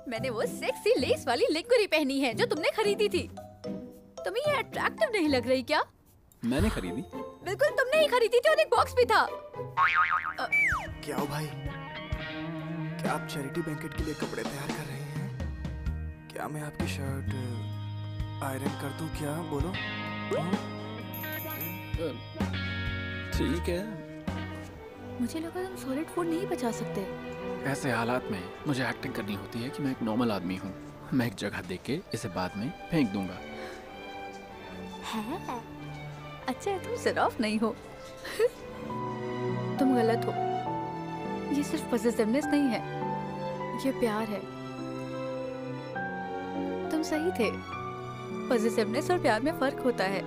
मैंने वो sexy less वाली लिंगुरी पहनी है जो तुमने खरीदी थी। तुम्हें ये अट्रैक्टिव नहीं लग रही क्या? मैंने खरीदी? बिल्कुल तुमने ही खरीदी थी और एक बॉक्स भी था। क्या हो भाई? क्या आप चैरिटी बैंकेट के लिए कपड़े तैयार कर रहे हैं? क्या मैं आपकी शर्ट आयरन कर दूं क्या? बोलो। ठीक है। मुझे लगा तुम सॉलिड फूड नहीं बचा सकते। ऐसे हालात में मुझे एक्टिंग करनी होती है कि मैं एक नॉर्मल आदमी हूँ। मैं एक जगह देख के इसे बाद में फेंक दूंगा। है? अच्छा तुम सिर्फ नहीं हो। तुम गलत हो। ये सिर्फ पॉसेसिवनेस नहीं है, ये प्यार है। तुम सही थे। पॉसेसिवनेस और प्यार में फर्क होता है।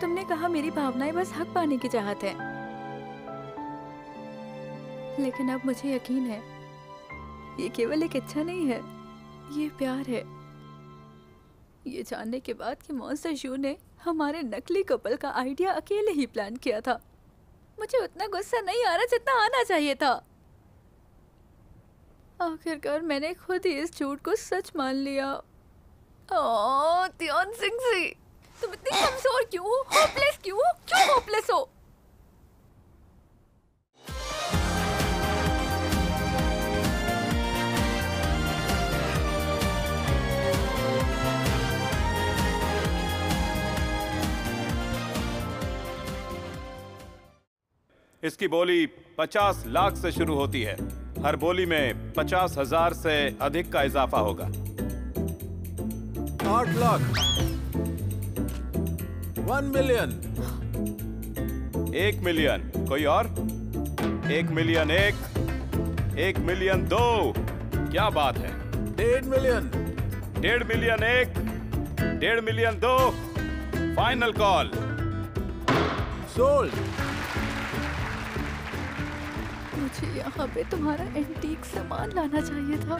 तुमने कहा मेरी भावनाएं बस हक पाने की चाहत है, लेकिन अब मुझे यकीन है ये केवल एक इच्छा नहीं है, ये प्यार है। ये जानने के बाद कि मॉन्स्टर शू ने हमारे नकली कपल का आइडिया अकेले ही प्लान किया था, मुझे उतना गुस्सा नहीं आ रहा जितना आना चाहिए था। आखिरकार मैंने खुद ही इस झूठ को सच मान लिया। ओह तियान जिंगजी, तुम इतनी कमजोर क्यों हो? होपलेस क्यों हो? क्यों होपलेस हो? इसकी बोली 50 लाख से शुरू होती है। हर बोली में 50,000 से अधिक का इजाफा होगा। 8 लाख, 1 मिलियन, 1 मिलियन। कोई और? 1 मिलियन 1, 1 मिलियन 2। क्या बात है? 1.5 million, 1.5 million 1, 1.5 million 2। Final call. Sold. मुझे यहाँ पे तुम्हारा एंटीक सामान लाना चाहिए था।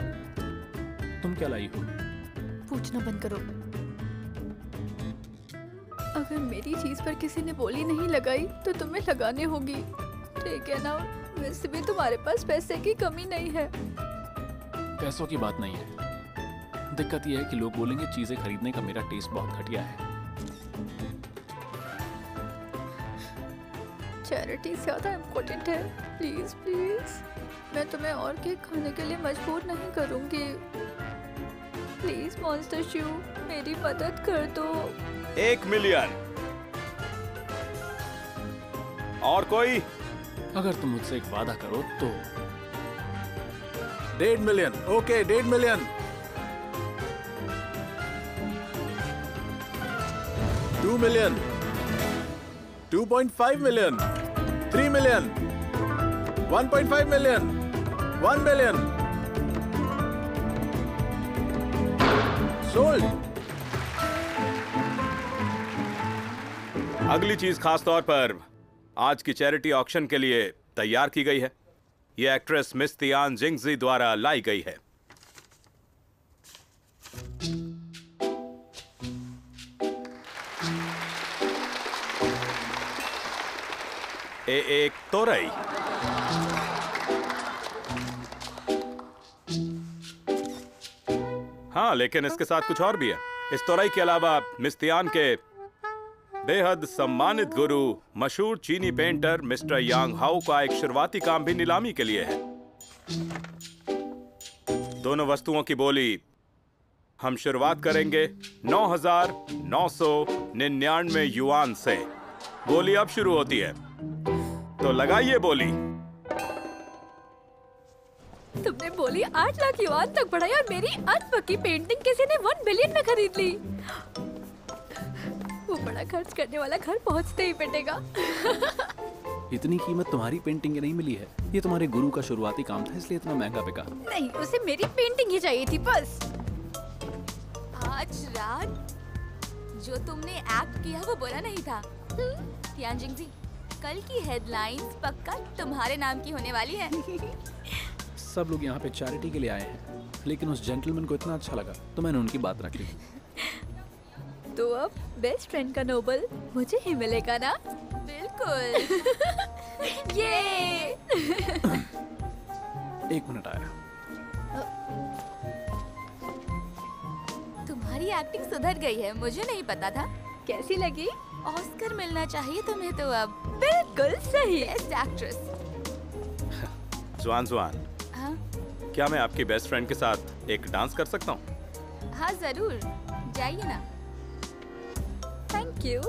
तुम क्या लाई हो? पूछना बंद करो। अगर मेरी चीज पर किसी ने बोली नहीं लगाई तो तुम्हें लगाने होगी, ठीक है ना? वैसे भी तुम्हारे पास पैसे की कमी नहीं है। पैसों की बात नहीं है, दिक्कत यह है कि लोग बोलेंगे चीजें खरीदने का मेरा टेस्ट बहुत घटिया है। चैरिटी ज्यादा इम्पोर्टेंट है। प्लीज प्लीज, मैं तुम्हें और केक खाने के लिए मजबूर नहीं करूंगी। प्लीज मॉन्स्टर शू, मेरी मदद कर दो। 1 मिलियन। और कोई? अगर तुम मुझसे एक वादा करो तो। 1.5 million. Okay, 1.5 million. 2 million, 2.5 million, 3 million, 1.5 million, 1 million. Sold. अगली चीज खास तौर पर आज की चैरिटी ऑक्शन के लिए तैयार की गई है। यह एक्ट्रेस मिस तियान जिंगजी द्वारा लाई गई है। एक तोरई। हाँ, लेकिन इसके साथ कुछ और भी है। इस तोरई के अलावा मिस तियान के बेहद सम्मानित गुरु मशहूर चीनी पेंटर मिस्टर यांग हाउ का एक शुरुआती काम भी नीलामी के लिए है। दोनों वस्तुओं की बोली हम शुरुआत करेंगे 9,999 युआन से। बोली अब शुरू होती है, तो लगाइए बोली। तुमने बोली 8 लाख युआन तक बढ़ाई और मेरी अधपकी पेंटिंग किसी ने 1 बिलियन में खरीद ली। वो बड़ा खर्च करने वाला घर पहुंचते ही पिटेगा। इतनी कीमत तुम्हारी पेंटिंग की नहीं मिली है, ये तुम्हारे गुरु का शुरुआती काम था इसलिए इतना महंगा बिका। नहीं, उसे मेरी पेंटिंग ही चाहिए थी बस। आज रात जो तुमने एक्ट किया वो बुरा नहीं था। तियान जिंगजी, कल की हेडलाइंस पक्का तुम्हारे नाम की होने वाली है। सब लोग यहाँ पे चैरिटी के लिए आए हैं, लेकिन उस जेंटलमैन को इतना अच्छा लगा तो मैंने उनकी बात रख ली। तो अब बेस्ट फ्रेंड का नोबल मुझे ही मिलेगा ना? बिल्कुल। ये 1 मिनट आया। तुम्हारी एक्टिंग सुधर गई है, मुझे नहीं पता था। कैसी लगी? ऑस्कर मिलना चाहिए तुम्हें तो अब। बिल्कुल सही। Best actress. जुआन जुआन, हाँ क्या मैं आपकी बेस्ट फ्रेंड के साथ एक डांस कर सकता हूँ? हाँ जरूर, जाइए ना। Thank you.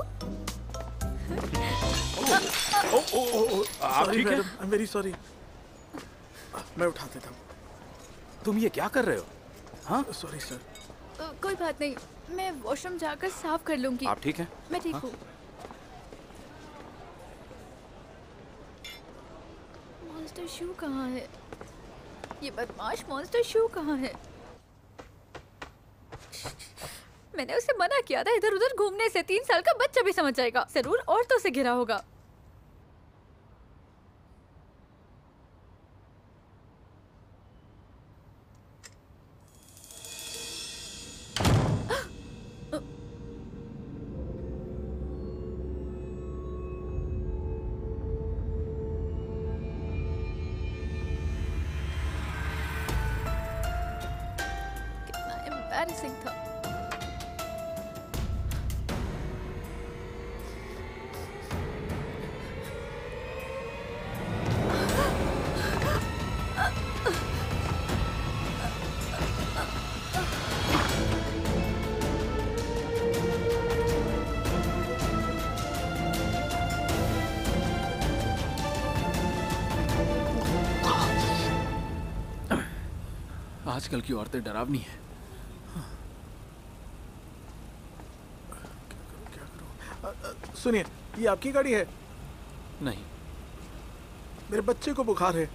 आप ठीक है? I am very sorry. मैं उठा देता हूँ। तुम ये क्या कर रहे हो? हाँ, सॉरी सर। कोई बात नहीं, मैं वॉशरूम जाकर साफ कर लूंगी। आप ठीक हैं? मैं ठीक हूँ। मॉन्स्टर शू कहाँ है? ये बदमाश मॉन्स्टर शू कहाँ है? मैंने उसे मना किया था इधर उधर घूमने से। 3 साल का बच्चा भी समझ जाएगा। जरूर औरतों से घिरा होगा। कितना एम्बैरेसिंग था। आजकल की औरतें डरावनी हैं। सुनिए, ये आपकी गाड़ी है? नहीं, मेरे बच्चे को बुखार है।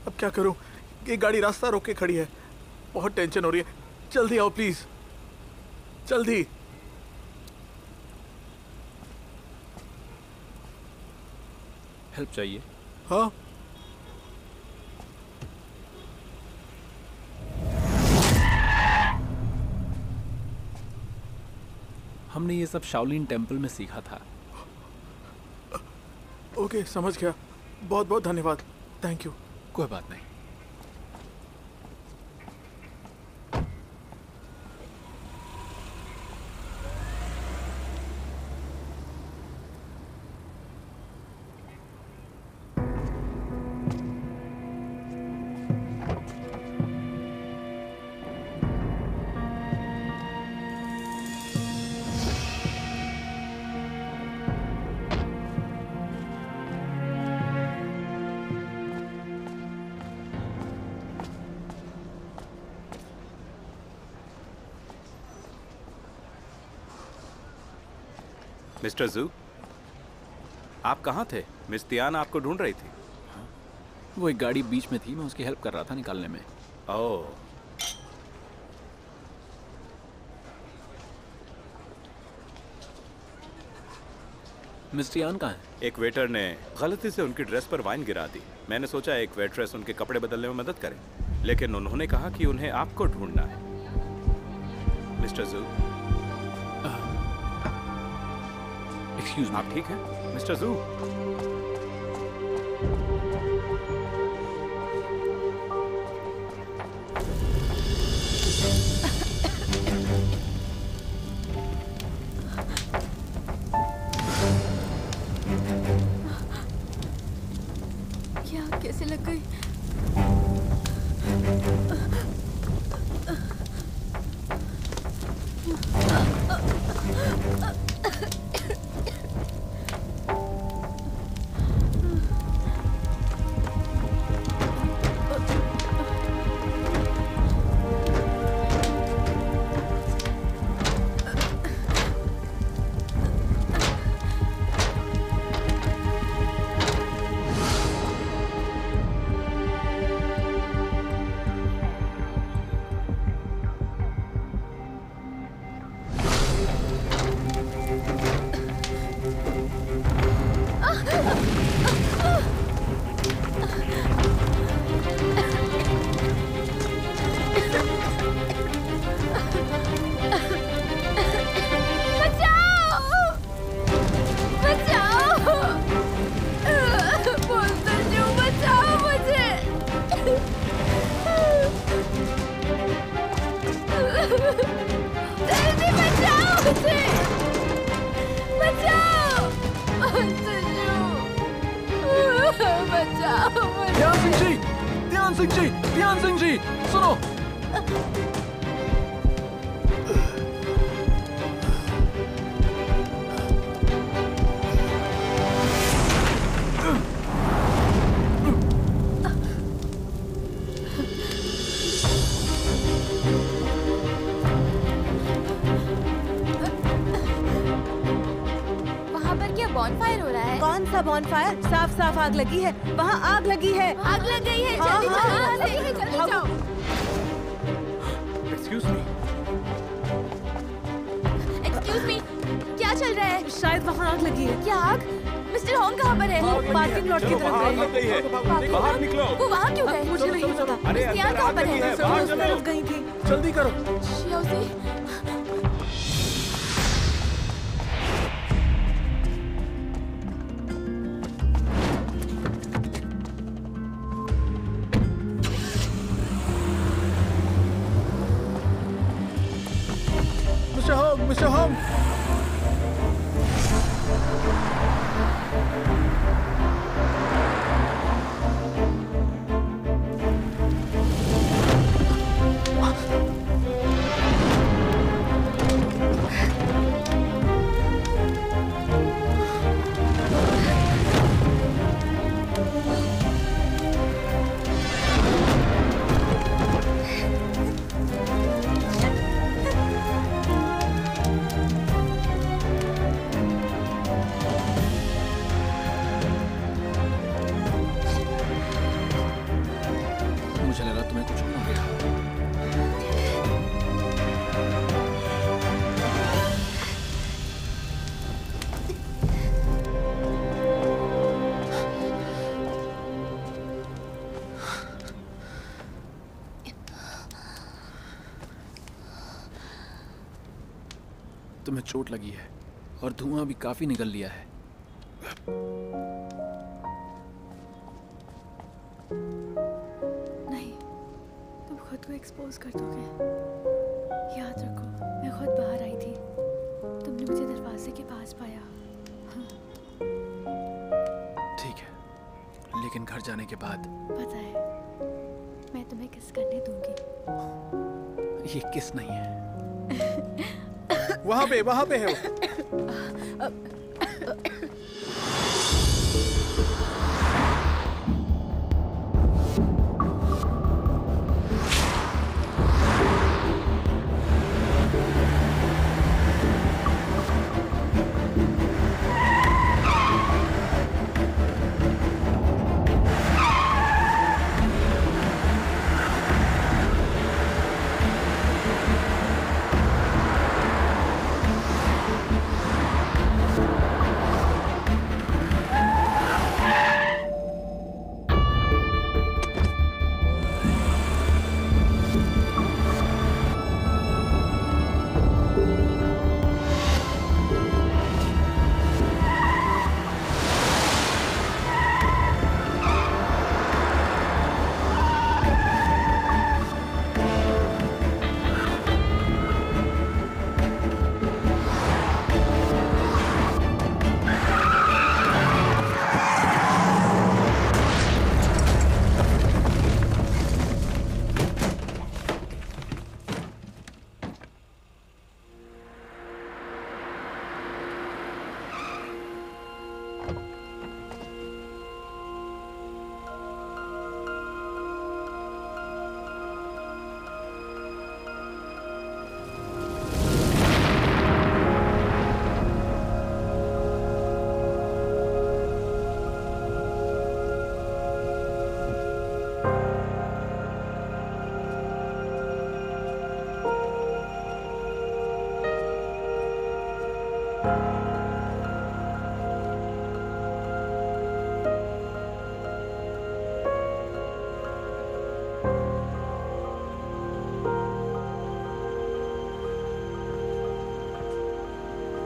अब क्या करूं? ये गाड़ी रास्ता रोक के खड़ी है। बहुत टेंशन हो रही है। जल्दी आओ प्लीज, जल्दी। हेल्प चाहिए? हाँ, हमने ये सब शाओलिन टेम्पल में सीखा था। ओके, समझ गया। बहुत बहुत धन्यवाद। Thank you. कोई बात नहीं। मिस्टर जू, आप कहाँ थे? मिस तियान आपको ढूंढ रही थी। वो एक गाड़ी बीच में थी, मैं उसकी हेल्प कर रहा था निकालने में। ओह, मिस टियान कहाँ है? एक वेटर ने गलती से उनकी ड्रेस पर वाइन गिरा दी। मैंने सोचा एक वेट्रेस उनके कपड़े बदलने में मदद करे, लेकिन उन्होंने कहा कि उन्हें आपको ढूंढना है। मिस्टर जू, एक्सक्यूज मी। आप ठीक हैं? मिस्टर जू, क्या कैसे लग गई? जल्दी ध्यान सिंह जी, सुनो। बॉनफायर हो रहा है। कौन सा बॉनफायर? साफ साफ आग लगी है, वहाँ आग लगी है। आग लग गई है, हाँ, जल्दी हाँ, चलो हाँ, यहाँ से, जल्दी जाओ। एक्सक्यूज मी, एक्सक्यूज मी, क्या चल रहा है? शायद वहाँ आग लगी है। क्या आग? मिस्टर होंग कहाँ पर है? वो पार्किंग लॉट की तरफ गए हैं। गई है, बाहर निकलो। वो वहाँ क्यों गए? मुझे नहीं पता। अरे मिस्टियान कहाँ पर है? वो उस तरफ गई थी। जल्दी करो। श्योसी, मिस्टर होम। मुझे लगा तुम्हें कुछ हो गया। तुम्हें चोट लगी है और धुआं भी काफी निकल लिया है। नहीं, तुम खुद को एक्सपोज कर दोगे। याद रखो, मैं खुद बाहर आई थी, तुमने मुझे दरवाजे के पास पाया। ठीक है, लेकिन घर जाने के बाद पता है, मैं तुम्हें किस करने दूंगी। ये किस नहीं है। वहाँ पे है वो।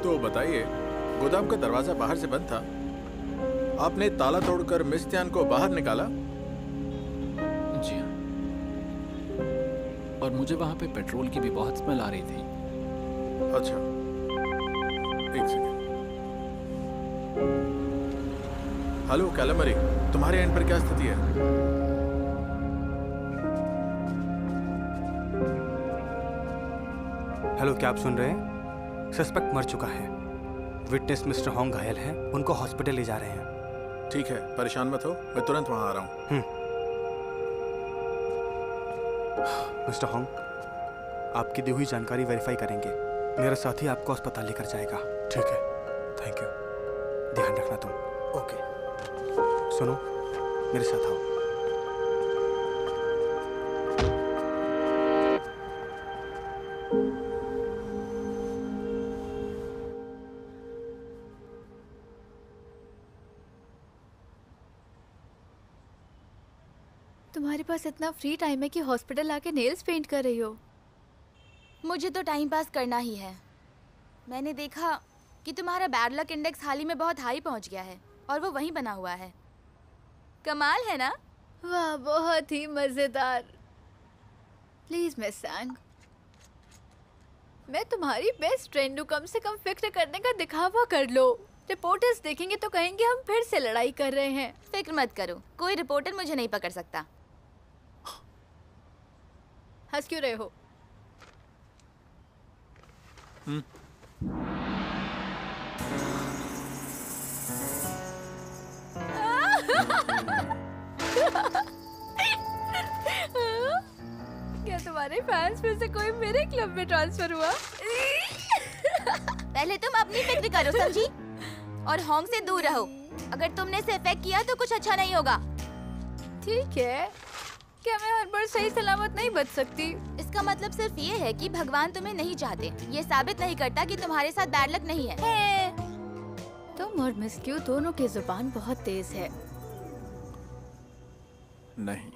तो बताइए, गोदाम का दरवाजा बाहर से बंद था, आपने ताला तोड़कर मिस्टियान को बाहर निकाला? जी हाँ, और मुझे वहां पे पेट्रोल की भी बहुत स्मेल आ रही थी। अच्छा, एक सेकंड। हेलो कैलामरी, तुम्हारे एंड पर क्या स्थिति है? हेलो, क्या आप सुन रहे हैं? सस्पेक्ट मर चुका है। विटनेस मिस्टर होंग घायल हैं, उनको हॉस्पिटल ले जा रहे हैं। ठीक है, परेशान मत हो, मैं तुरंत वहाँ आ रहा हूँ। मिस्टर होंग, आपकी दी हुई जानकारी वेरीफाई करेंगे। मेरा साथी आपको अस्पताल लेकर जाएगा। ठीक है, थैंक यू। ध्यान रखना तुम। ओके। सुनो, मेरे साथ आओ। तुम्हारे पास इतना फ्री टाइम है कि हॉस्पिटल आके नेल्स पेंट कर रही हो? मुझे तो टाइम पास करना ही है। मैंने देखा कि तुम्हारा बैड लक इंडेक्स हाल ही में बहुत हाई पहुंच गया है और वो वहीं बना हुआ है। कमाल है ना? वाह, बहुत ही मजेदार। प्लीज मिस सांग, मैं तुम्हारी बेस्ट फ्रेंड हूँ, कम से कम फिक्र करने का दिखावा कर लो। रिपोर्टर्स देखेंगे तो कहेंगे हम फिर से लड़ाई कर रहे हैं। फिक्र मत करो, कोई रिपोर्टर मुझे नहीं पकड़ सकता। हंस क्यों रहे हो? क्या तुम्हारे फैंस में से कोई मेरे क्लब में ट्रांसफर हुआ? पहले तुम अपनी फिक्र करो, समझी? और होंग से दूर रहो। अगर तुमने इसे इफेक्ट किया तो कुछ अच्छा नहीं होगा। ठीक है, क्या मैं हर बार सही सलामत नहीं बच सकती? इसका मतलब सिर्फ ये है कि भगवान तुम्हें नहीं चाहते। ये साबित नहीं करता कि तुम्हारे साथ बैड लक नहीं है। तुम और मिस क्यू दोनों की जुबान बहुत तेज है। नहीं,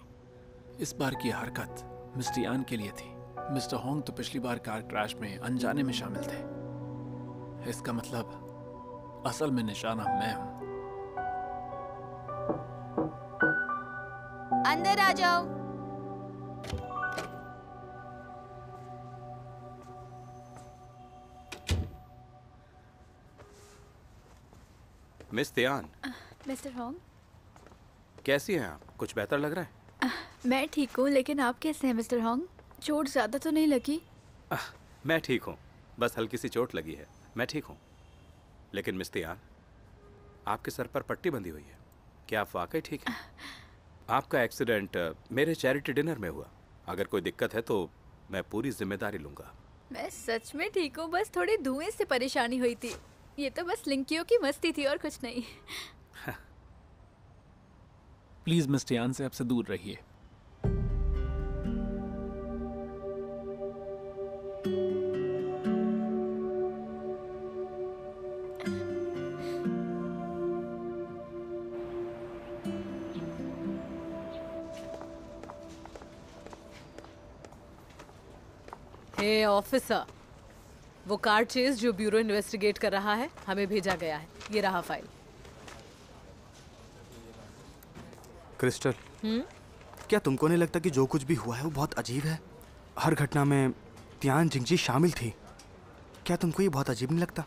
इस बार की हरकत मिस्टर यान के लिए थी। मिस्टर होंग तो पिछली बार कार क्रैश में अनजाने में शामिल थे। इसका मतलब असल में निशाना मैं हूं। अंदर आ जाओ। मिस तियान, मिस्टर होंग, कैसी हैं आप? कुछ बेहतर लग रहा है? मैं ठीक हूँ, लेकिन आप कैसे हैं मिस्टर होंग? चोट ज्यादा तो नहीं लगी? मैं ठीक हूँ, बस हल्की सी चोट लगी है। मैं ठीक हूँ। लेकिन मिस तियान, आपके सर पर पट्टी बंधी हुई है। क्या आप वाकई ठीक हैं? आपका एक्सीडेंट मेरे चैरिटी डिनर में हुआ। अगर कोई दिक्कत है तो मैं पूरी जिम्मेदारी लूंगा। मैं सच में ठीक हूँ, बस थोड़ी धुएं से परेशानी हुई थी। ये तो बस लिंकियों की मस्ती थी और कुछ नहीं। प्लीज मिस्टर यान से आपसे दूर रहिए। हे ऑफिसर, वो कार चेज जो ब्यूरो इन्वेस्टिगेट कर रहा है हमें भेजा गया है। ये रहा फाइल। क्रिस्टल, क्या तुमको नहीं लगता कि जो कुछ भी हुआ है वो बहुत अजीब है? हर घटना में तियान जिंगजी शामिल थी। क्या तुमको ये बहुत अजीब नहीं लगता?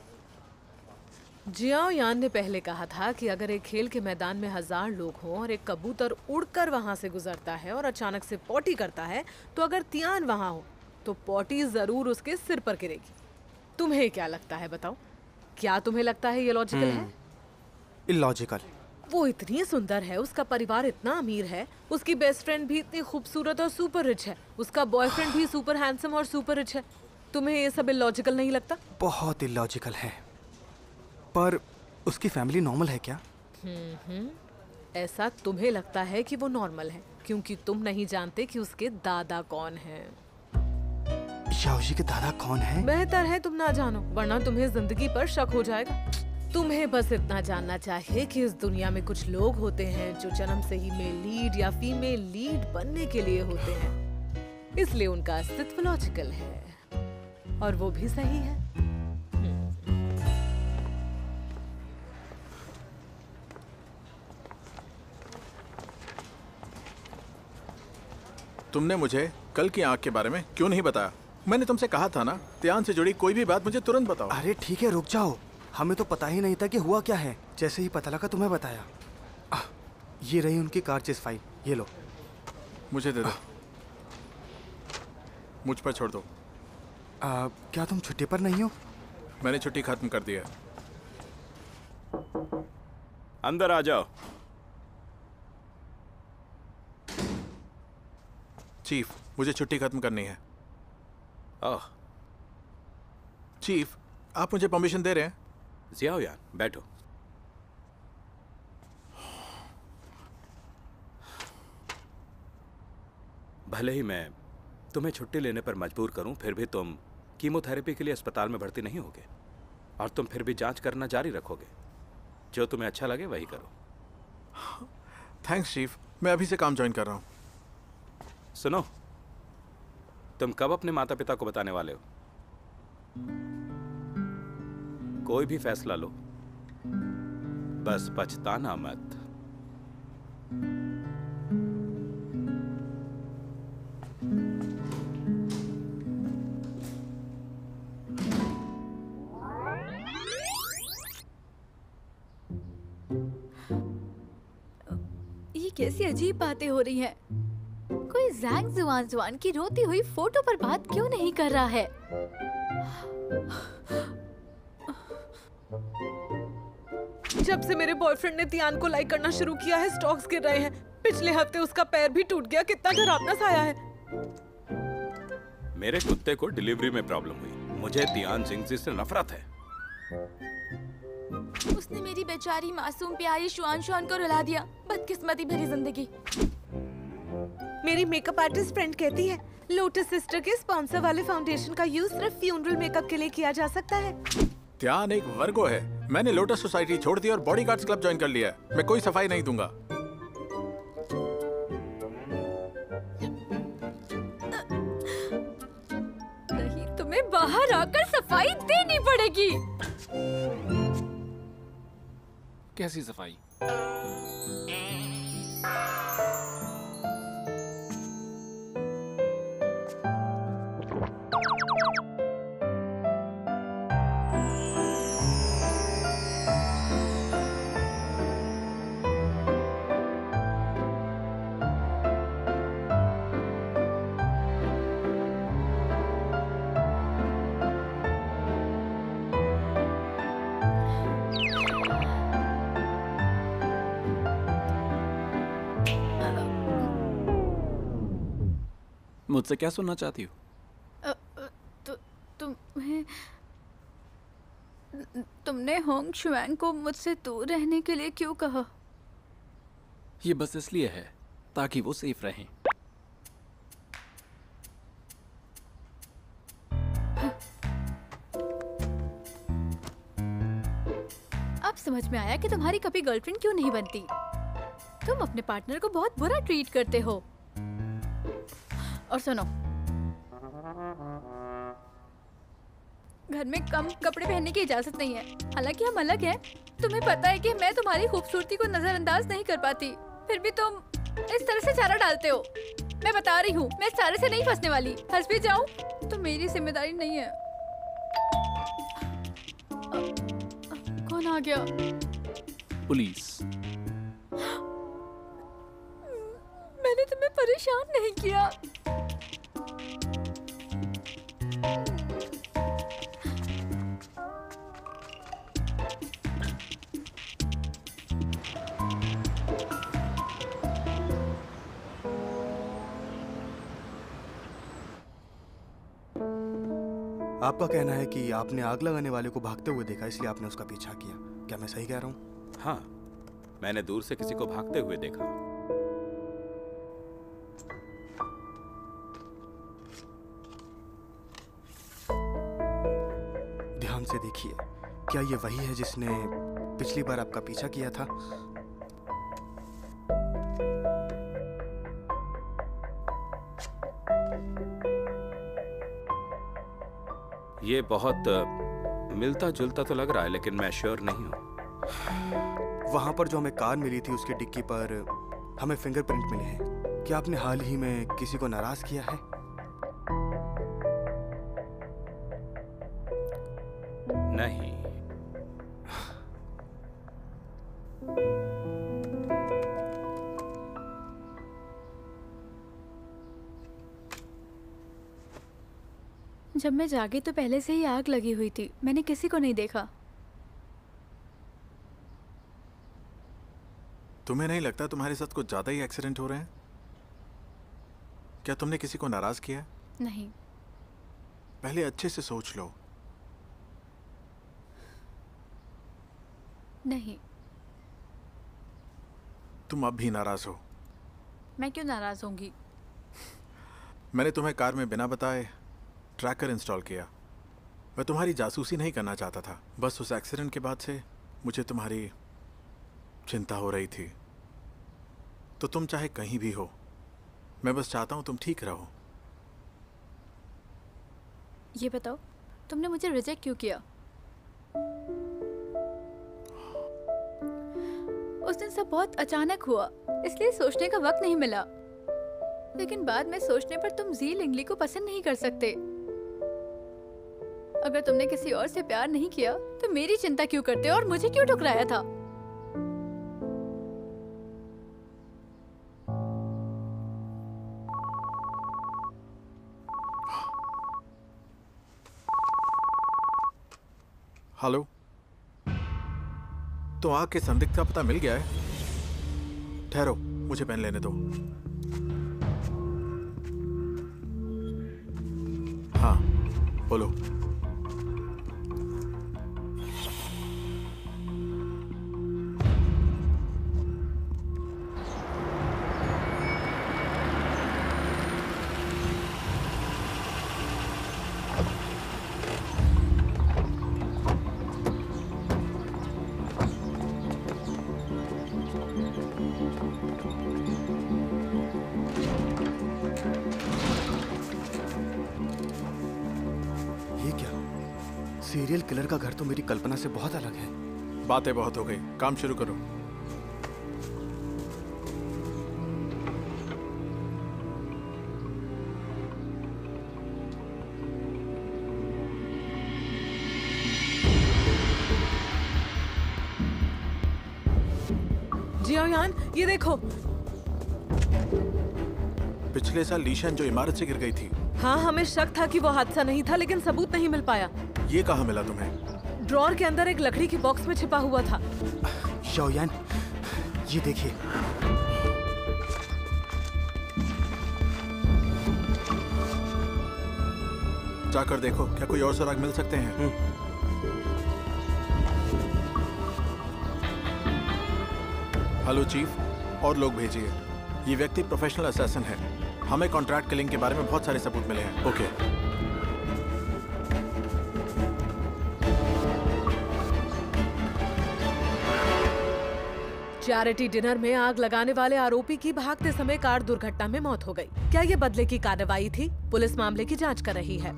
जियाओ यान ने पहले कहा था कि अगर एक खेल के मैदान में 1000 लोग हों और एक कबूतर उड़कर वहां से गुजरता है और अचानक से पॉटी करता है, तो अगर तियान वहां हो तो पॉटी जरूर उसके सिर पर गिरेगी। तुम्हें क्या लगता है, बताओ? क्या तुम्हें लगता है ये लॉजिकल है? इलॉजिकल। वो इतनी सुंदर है, उसका परिवार इतना अमीर है, उसकी बेस्ट फ्रेंड भी इतनी खूबसूरत और सुपर रिच है, उसका बॉयफ्रेंड भी सुपर हैंडसम और सुपर रिच है। तुम्हें ये सब इलॉजिकल नहीं लगता? बहुत इलॉजिकल है। पर उसकी फैमिली नॉर्मल है क्या? ऐसा तुम्हें लगता है कि वो नॉर्मल है क्योंकि तुम नहीं जानते कि उसके दादा कौन हैं। शाओजी के दादा कौन है? बेहतर है तुम ना जानो, वरना तुम्हें जिंदगी पर शक हो जाएगा। तुम्हें बस इतना जानना चाहिए कि इस दुनिया में कुछ लोग होते हैं जो जन्म से ही मेल लीड या फीमेल लीड बनने के लिए होते हैं, इसलिए उनका अस्तित्व लॉजिकल है और वो भी सही है। तुमने मुझे कल की आंख के बारे में क्यों नहीं बताया? मैंने तुमसे कहा था ना, तियान से जुड़ी कोई भी बात मुझे तुरंत बताओ। अरे ठीक है, रुक जाओ। हमें तो पता ही नहीं था कि हुआ क्या है। जैसे ही पता लगा तुम्हें बताया। ये रही उनकी कार चेस फाइल, ये लो। मुझे दे दो। मुझ पर छोड़ दो। क्या तुम छुट्टी पर नहीं हो? मैंने छुट्टी खत्म कर दी है। अंदर आ जाओ। चीफ, मुझे छुट्टी खत्म करनी है। ओह, चीफ, आप मुझे परमिशन दे रहे हैं? जियाओ यार, बैठो। भले ही मैं तुम्हें छुट्टी लेने पर मजबूर करूं, फिर भी तुम कीमोथेरेपी के लिए अस्पताल में भर्ती नहीं होगे और तुम फिर भी जांच करना जारी रखोगे। जो तुम्हें अच्छा लगे वही करो। थैंक्स चीफ, मैं अभी से काम ज्वाइन कर रहा हूँ। सुनो, तुम कब अपने माता पिता को बताने वाले हो? कोई भी फैसला लो, बस पछताना मत। ये कैसी अजीब बातें हो रही हैं? कोई जैंग जुआन जुआन की रोती हुई फोटो पर बात क्यों नहीं कर रहा है? जब से मेरे बॉयफ्रेंड ने तियान को लाइक करना शुरू किया है, स्टॉक्स गिर रहे हैं। पिछले हफ्ते उसका पैर भी टूट गया। कितना डरावना साया है। मेरे कुत्ते को डिलीवरी में प्रॉब्लम हुई। मुझे तियान जिंगजी से नफरत है। उसने मेरी बेचारी मासूम प्यारी शुआन शुआन को रुला दिया। बदकिस्मती भरी जिंदगी। मेरी मेकअप आर्टिस्ट फ्रेंड कहती है लोटस सिस्टर के स्पॉन्सर वाले फाउंडेशन का यूज सिर्फ फ्यूनरल मेकअप के लिए किया जा सकता है। त्यान एक वर्गो है। मैंने लोटस सोसाइटी छोड़ दी और बॉडीगार्ड्स क्लब ज्वाइन कर लिया। मैं कोई सफाई नहीं दूंगा। नहीं, तुम्हें बाहर आकर सफाई देनी पड़ेगी। कैसी सफाई? मुझसे क्या सुनना चाहती हो? तुम्हें तुमने होंग शुआंग को मुझसे दूर रहने के लिए क्यों कहा? ये बस इसलिए है ताकि वो सेफ रहें। अब समझ में आया कि तुम्हारी कभी गर्लफ्रेंड क्यों नहीं बनती। तुम अपने पार्टनर को बहुत बुरा ट्रीट करते हो। और सुनो, घर में कम कपड़े पहनने की इजाजत नहीं है। हालांकि हम अलग हैं। तुम्हें पता है कि मैं तुम्हारी खूबसूरती को नजरअंदाज नहीं कर पाती, फिर भी तुम इस तरह से चारा डालते हो। मैं बता रही हूँ, मैं इस चारे से नहीं फंसने वाली। हंस भी जाऊं तो मेरी जिम्मेदारी नहीं है। कौन आ गया? पुलिस। मैंने तुम्हें परेशान नहीं किया। आपका कहना है कि आपने आग लगाने वाले को भागते हुए देखा, इसलिए आपने उसका पीछा किया। क्या मैं सही कह रहा हूँ? हाँ, मैंने दूर से किसी को भागते हुए देखा। ध्यान से देखिए, क्या ये वही है जिसने पिछली बार आपका पीछा किया था? ये बहुत मिलता जुलता तो लग रहा है, लेकिन मैं श्योर नहीं हूँ। वहां पर जो हमें कार मिली थी उसकी डिक्की पर हमें फिंगरप्रिंट मिले हैं। क्या आपने हाल ही में किसी को नाराज किया है? नहीं। जब मैं जागी तो पहले से ही आग लगी हुई थी, मैंने किसी को नहीं देखा। तुम्हें नहीं लगता तुम्हारे साथ कुछ ज्यादा ही एक्सीडेंट हो रहे हैं? क्या तुमने किसी को नाराज किया? नहीं। पहले अच्छे से सोच लो। नहीं। तुम अब भी नाराज हो। मैं क्यों नाराज होंगी? मैंने तुम्हें कार में बिना बताए ट्रैकर इंस्टॉल किया। मैं तुम्हारी जासूसी नहीं करना चाहता था, बस उस एक्सीडेंट के बाद से मुझे तुम्हारी चिंता हो रही थी। तो तुम चाहे कहीं भी हो, मैं बस चाहता हूं तुम ठीक रहो। ये बताओ, तुमने मुझे रिजेक्ट क्यों किया? उस दिन सब बहुत अचानक हुआ, इसलिए सोचने का वक्त नहीं मिला। लेकिन बाद में सोचने पर तुम जी लिंगली को पसंद नहीं कर सकते। अगर तुमने किसी और से प्यार नहीं किया तो मेरी चिंता क्यों करते और मुझे क्यों ठुकराया था? हेलो, तो आग के संदिग्ध का पता मिल गया है? ठहरो, मुझे पेन लेने दो। हाँ, बोलो। सीरियल किलर का घर तो मेरी कल्पना से बहुत अलग है। बातें बहुत हो गई, काम शुरू करो। जियायान, ये देखो। पिछले साल लीशन जो इमारत से गिर गई थी। हाँ, हमें शक था कि वो हादसा नहीं था, लेकिन सबूत नहीं मिल पाया। ये कहाँ मिला तुम्हें? ड्रॉअर के अंदर एक लकड़ी की बॉक्स में छिपा हुआ था। शाओयान, ये देखिए। जाकर देखो, क्या कोई और सुराग मिल सकते हैं? हेलो चीफ, और लोग भेजिए। ये व्यक्ति प्रोफेशनल असैसिन है। हमें कॉन्ट्रैक्ट किलिंग के बारे में बहुत सारे सबूत मिले हैं। ओके। चैरिटी डिनर में आग लगाने वाले आरोपी की भागते समय कार दुर्घटना में मौत हो गई। क्या ये बदले की कार्रवाई थी? पुलिस मामले की जांच कर रही है।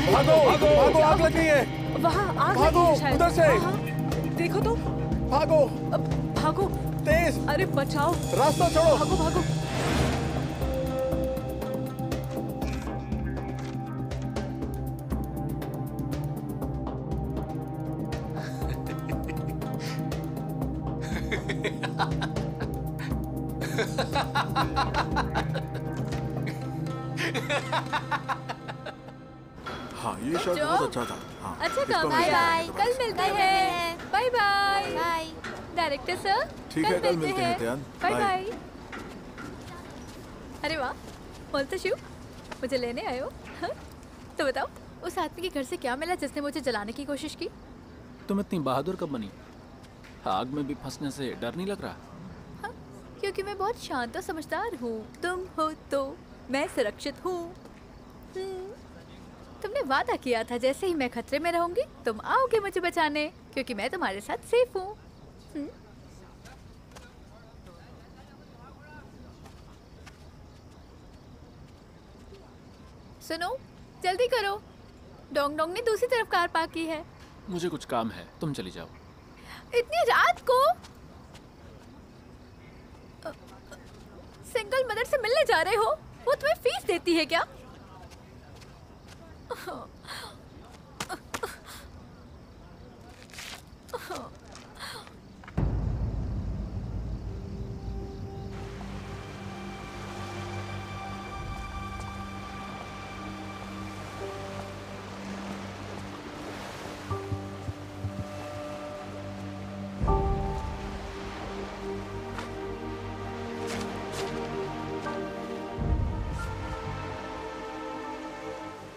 भागो, भागो, भागो, आग लग गई है। वहाँ आग भागो, लगी है शायद। उधर से। हाँ, देखो तो। भागो, भागो, तेज। अरे बचाओ, रास्ता छोड़ो। भागो भागो। हाँ, ये शॉट बहुत अच्छा था। हाँ, अच्छा इसको काम मैं किया। बाय। कल मिलते हैं। Bye bye. Bye. Director sir, ठीक है, कल मिलते हैं ध्यान। Bye bye. बाय। अरे वाह, बोलते शिव, मुझे लेने आए हो? हाँ? तो बताओ, उस आदमी के घर से क्या मिला जिसने मुझे जलाने की कोशिश की? तुम इतनी बहादुर कब बनी? आग में भी फंसने से डर नहीं लग रहा? हाँ, क्योंकि मैं बहुत शांत और समझदार हूँ। तुम हो तो मैं सुरक्षित हूँ। तुमने वादा किया था जैसे ही मैं खतरे में रहूंगी तुम आओगे मुझे बचाने, क्योंकि मैं तुम्हारे साथ सेफ हूँ। सुनो, जल्दी करो। डोंग डोंग ने दूसरी तरफ कार पार्क की है। मुझे कुछ काम है, तुम चली जाओ। इतनी रात को सिंगल मदर से मिलने जा रहे हो? वो तुम्हें फीस देती है क्या?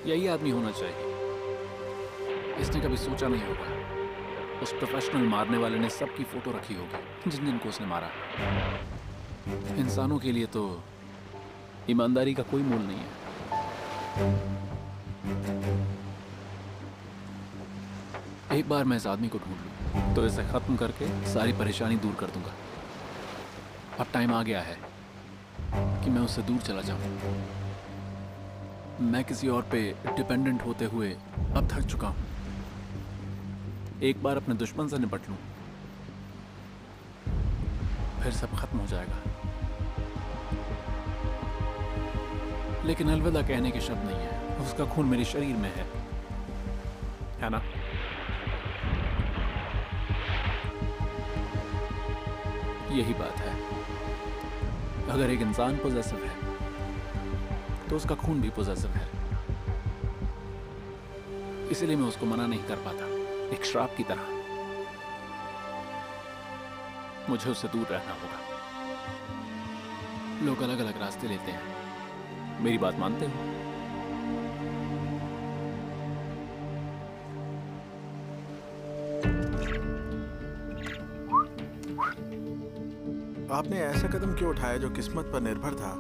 यही आदमी होना चाहिए। इसने कभी सोचा नहीं होगा उस प्रोफेशनल मारने वाले ने सबकी फोटो रखी होगी जिन जिन को उसने मारा। इंसानों के लिए तो ईमानदारी का कोई मोल नहीं है। एक बार मैं इस आदमी को ढूंढ लूं तो इसे खत्म करके सारी परेशानी दूर कर दूंगा। अब टाइम आ गया है कि मैं उससे दूर चला जाऊं। मैं किसी और पे डिपेंडेंट होते हुए अब थक चुका हूं। एक बार अपने दुश्मन से निपट लूं, फिर सब खत्म हो जाएगा। लेकिन अलविदा कहने के शब्द नहीं है। उसका खून मेरे शरीर में है ना? यही बात है। अगर एक इंसान पॉजेसिव है तो उसका खून भी पॉजेसिव है। इसलिए मैं उसको मना नहीं कर पाता, एक श्राप की तरह। मुझे उससे दूर रहना होगा। लोग अलग अलग रास्ते लेते हैं, मेरी बात मानते हो? आपने ऐसा कदम क्यों उठाया जो किस्मत पर निर्भर था?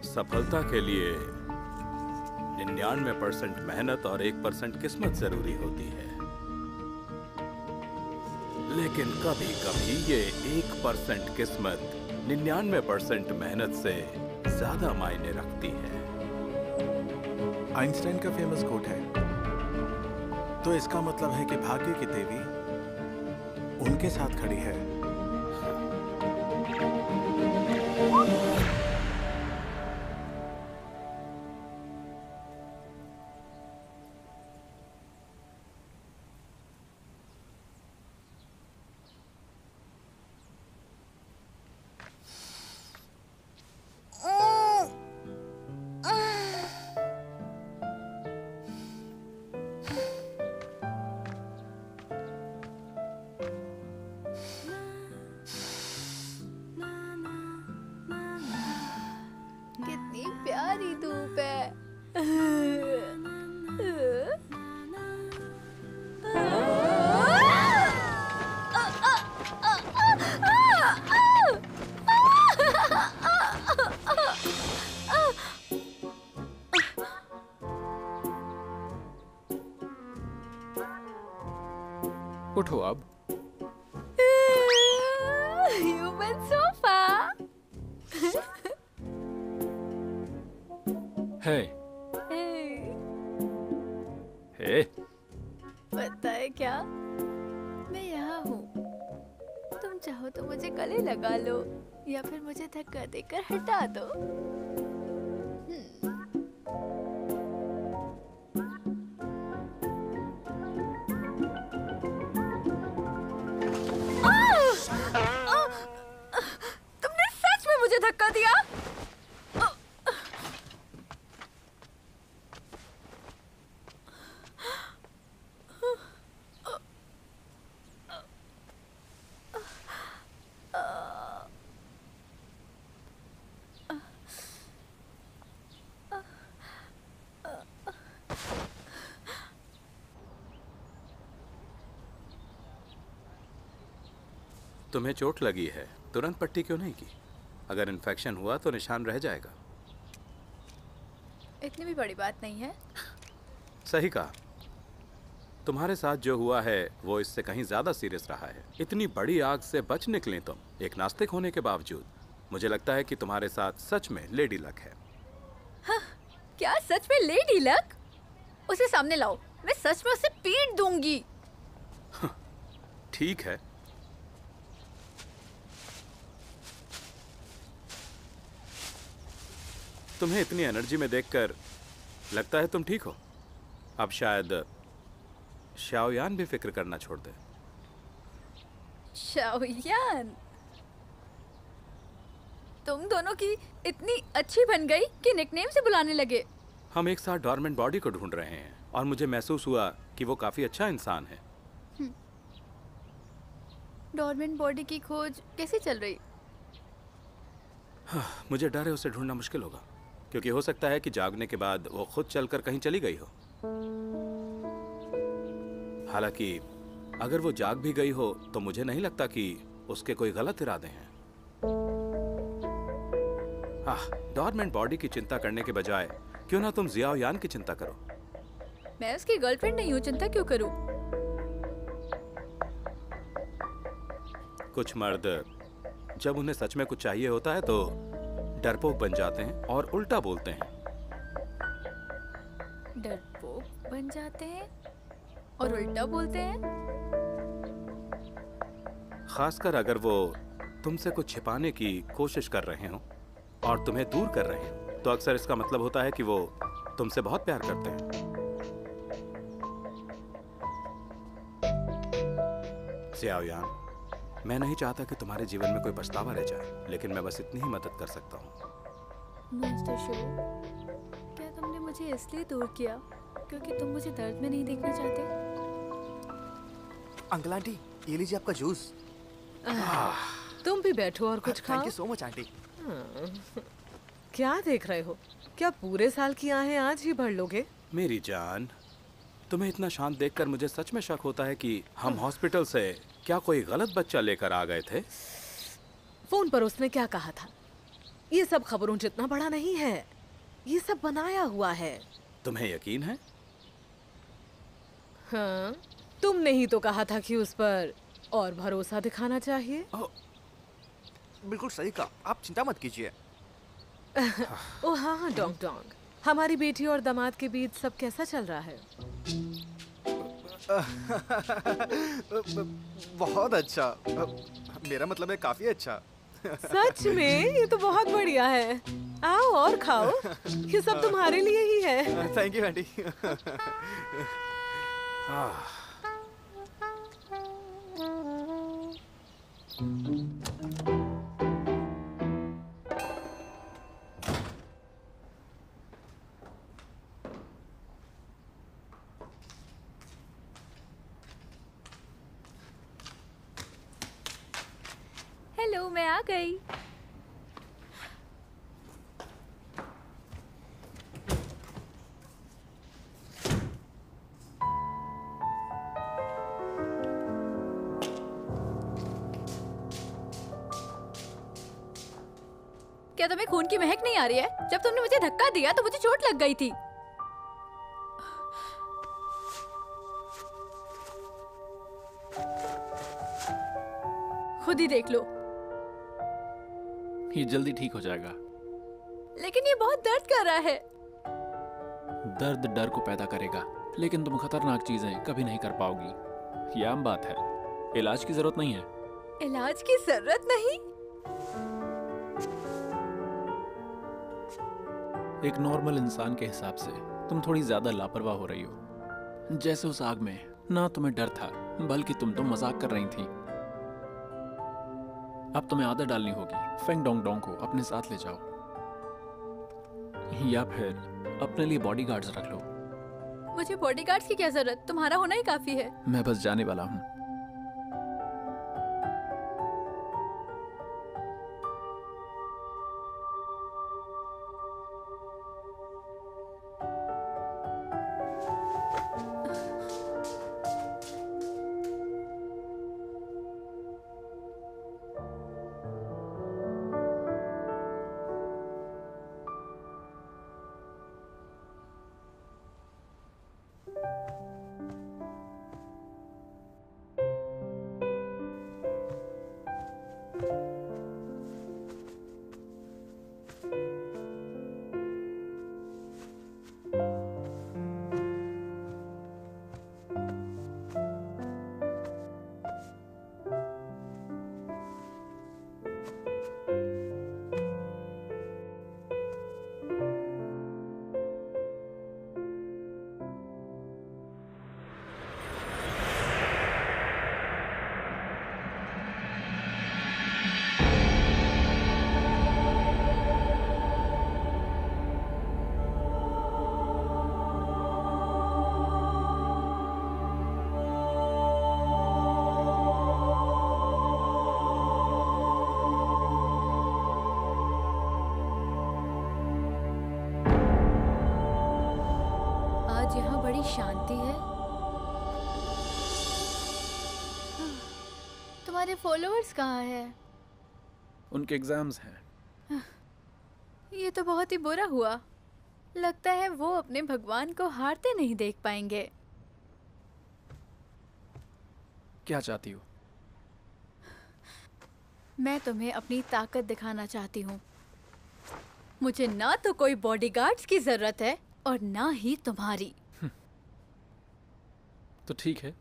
सफलता के लिए 99% मेहनत और 1% किस्मत जरूरी होती है। लेकिन कभी कभी ये 1% किस्मत 99% मेहनत से ज्यादा मायने रखती है। आइंस्टाइन का फेमस कोट है, तो इसका मतलब है कि भाग्य की देवी उनके साथ खड़ी है। कितनी प्यारी धूप है। उठो अब। Human sofa. है पता है क्या, मैं यहाँ हूँ। तुम चाहो तो मुझे गले लगा लो या फिर मुझे धक्का देकर हटा दो। तुमने सच में मुझे धक्का दिया? तुम्हें चोट लगी है, तुरंत पट्टी क्यों नहीं की? अगर इन्फेक्शन हुआ तो निशान रह जाएगा। इतनी भी बड़ी बात नहीं है। सही कहा। तुम्हारे साथ जो हुआ है वो इससे कहीं ज्यादा सीरियस रहा है। इतनी बड़ी आग से बच निकले तुम, एक नास्तिक होने के बावजूद। मुझे लगता है कि तुम्हारे साथ सच में लेडी लक है। हाँ, क्या सच में लेडी लक? उसे सामने लाओ। मैं सच में उसे पीट दूंगी। ठीक है, तुम्हें इतनी एनर्जी में देखकर लगता है तुम ठीक हो। अब शायद शाओयान भी फिक्र करना छोड़ दे। शाओयान, तुम दोनों की इतनी अच्छी बन गई कि निकनेम से बुलाने लगे। हम एक साथ डॉर्मेंट बॉडी को ढूंढ रहे हैं और मुझे महसूस हुआ कि वो काफी अच्छा इंसान है। डॉर्मेंट बॉडी की खोज कैसी चल रही? मुझे डर है उसे ढूंढना मुश्किल होगा, क्योंकि हो सकता है कि जागने के बाद वो खुद चलकर कहीं चली गई हो। हालांकि अगर वो जाग भी गई हो तो मुझे नहीं लगता कि उसके कोई गलत इरादे हैं। डॉर्मेंट बॉडी की चिंता करने के बजाय क्यों ना तुम जियाओयान की चिंता करो। मैं उसकी गर्लफ्रेंड नहीं हूँ, चिंता क्यों करूँ? कुछ मर्द जब उन्हें सच में कुछ चाहिए होता है तो डरपोक बन जाते हैं और उल्टा बोलते हैं। डरपोक बन जाते हैं और उल्टा बोलते हैं? खासकर अगर वो तुमसे कुछ छिपाने की कोशिश कर रहे हो और तुम्हें दूर कर रहे हैं, तो अक्सर इसका मतलब होता है कि वो तुमसे बहुत प्यार करते हैं। जियाओयान, मैं नहीं चाहता कि तुम्हारे जीवन में कोई पछतावा रह जाए, लेकिन मैं बस इतनी ही मदद कर सकता हूँ। मिस्टर शो, क्या तुमने मुझे इसलिए दूर किया क्योंकि तुम मुझे दर्द में नहीं देखना चाहते? अंकल आंटी, ये लीजिए आपका जूस। तुम भी बैठो और कुछ खाओ। Thank you so much aunty. क्या देख रहे हो? क्या पूरे साल की आहें आज ही भर लोगे? मेरी जान, तुम्हें इतना शांत देखकर मुझे सच में शक होता है कि हम हॉस्पिटल से क्या कोई गलत बच्चा लेकर आ गए थे। फोन पर उसने क्या कहा था? ये सब खबरों जितना बड़ा नहीं है, ये सब बनाया हुआ है। तुम्हें यकीन है? हाँ, तुमने ही तो कहा था कि उस पर और भरोसा दिखाना चाहिए। बिल्कुल सही कहा, आप चिंता मत कीजिए। ओ हाँ हाँ, डोंग डोंग, हमारी बेटी और दामाद के बीच सब कैसा चल रहा है? बहुत अच्छा। मेरा मतलब है काफी अच्छा। सच में? ये तो बहुत बढ़िया है। आओ और खाओ, ये सब तुम्हारे लिए ही है। Thank you aunty. हेलो, मैं आ गई। क्या तुम्हें खून की महक नहीं आ रही है? जब तुमने मुझे धक्का दिया तो मुझे चोट लग गई थी। खुद ही देख लो। ये जल्दी ठीक हो जाएगा। लेकिन ये बहुत दर्द कर रहा है। दर्द डर को पैदा करेगा, लेकिन तुम खतरनाक चीजें कभी नहीं कर पाओगी। ये आम बात है, इलाज की जरूरत नहीं है। इलाज की जरूरत नहीं? एक नॉर्मल इंसान के हिसाब से तुम थोड़ी ज्यादा लापरवाह हो रही हो। जैसे उस आग में ना तुम्हें डर था, बल्कि तुम तो मजाक कर रही थी। अब तुम्हें आदत डालनी होगी। फेंग डोंग डोंग को अपने साथ ले जाओ, या फिर अपने लिए बॉडीगार्ड्स रख लो। मुझे बॉडीगार्ड्स की क्या जरूरत? तुम्हारा होना ही काफी है। मैं बस जाने वाला हूँ। चाहती है? तुम्हारे फॉलोअर्स कहाँ हैं? उनके एग्जाम्स हैं। ये तो बहुत ही बुरा हुआ। लगता है वो अपने भगवान को हारते नहीं देख पाएंगे। क्या चाहती हो? मैं तुम्हें अपनी ताकत दिखाना चाहती हूँ। मुझे ना तो कोई बॉडीगार्ड्स की जरूरत है और ना ही तुम्हारी। तो ठीक है,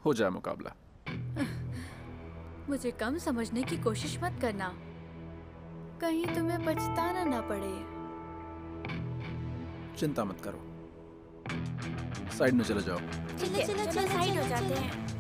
हो जाए मुकाबला। मुझे कम समझने की कोशिश मत करना, कहीं तुम्हें पछताना ना पड़े। चिंता मत करो, साइड में चले जाओ। चलो साइड हो जाते हैं।